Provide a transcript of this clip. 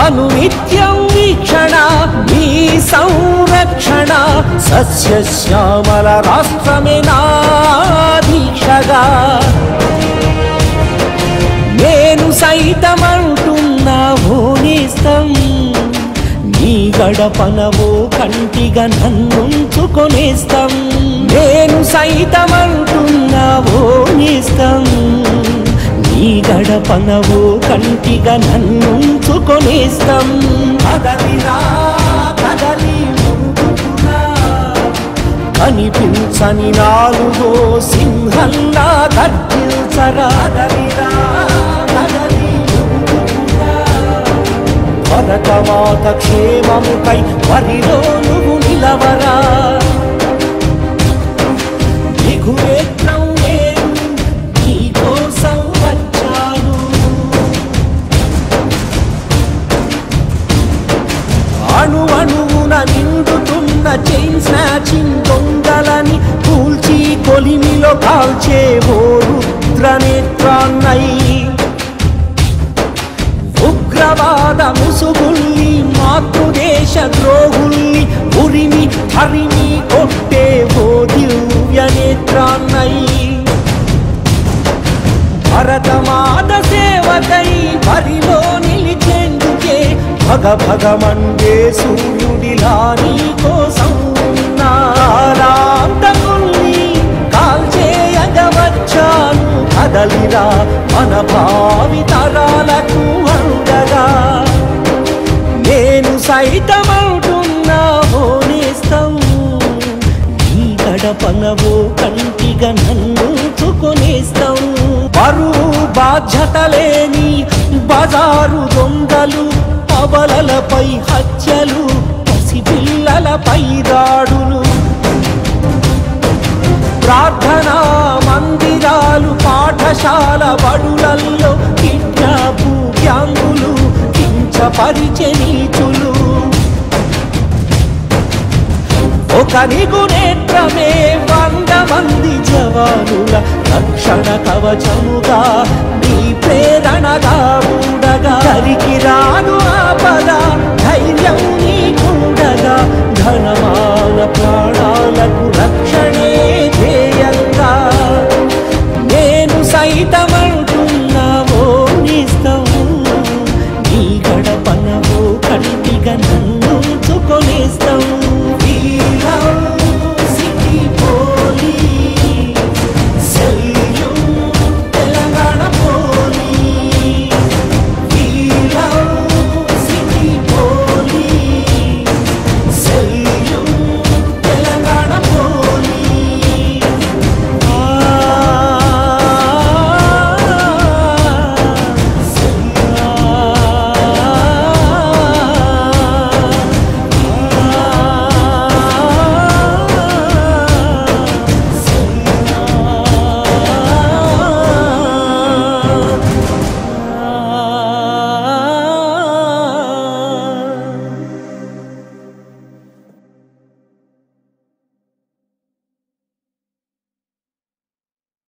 అనునిత్యం వీక్షణ మీ సంరక్షణ సస్యశ్యామల రాష్ట్రమే నా దీక్షగా నేను సైతమంటున్నా ఓనేస్తం నీ గడపనవో కంటిగా నన్నుంచుకొనేస్తం నేను సైతమంటున్నా ఓనేస్తం నీ గడపనవో కంటిగా నన్నుంచుకొనేస్తం కదలిరా కదలి ముందుకురా కనిపించని నాలుగో సింహంలా గర్జించరా కదలిరా కదలి ముందుకురా భరతమాత క్షేమముకై వరిలో నువ్వు నిలవరా దిగువేత్రం నేను నీకోసం వచ్చాను అణువణువున నిండుతున్న చైన్ స్నాచింగ్ దొంగలని కూల్చి కొలిమిలో కాల్చే ఓ రుద్రనేత్రాన్నై ఉగ్రవాద ముసుగుల్ని మాతృదేశ ద్రోహుల్ని ఉరిమి హరిమి కొట్టే ఓ దివ్య నేత్రాన్నై భరతమాత సేవకై బరిలో నిలిచేందుకే భగ భగమండే సూర్యుడిలా నీ కోసం నారాంతకుల్ని కాల్చేయగవచ్చాను కదలిరా మన భావితరాలకు అండగా నేను సైతమవుతున్నా ఓనేస్తం నీ గడపనవో కంటిగా నన్నుంచుకొనేస్తం బరువు బాధ్యత లేని బజారు దొంగలు అబలలపై హత్యలు పసిపిల్లలపై దాడులు ప్రార్థనా మందిరాలు పాఠశాల బడులల్లో కిడ్నాపు గ్యాంగులు కించపరిచే నీచులు ఒక నిగునేత్రమే 100 మంది జవానుల రక్షణ కవచముగా నీ ప్రేరణగా ఉండగా కరికి రాదు ఆపద ధైర్యం నీ కూడగా ఘనమాన ప్రాణాలకు రక్షణే ధ్యేయంగా నేను సైతం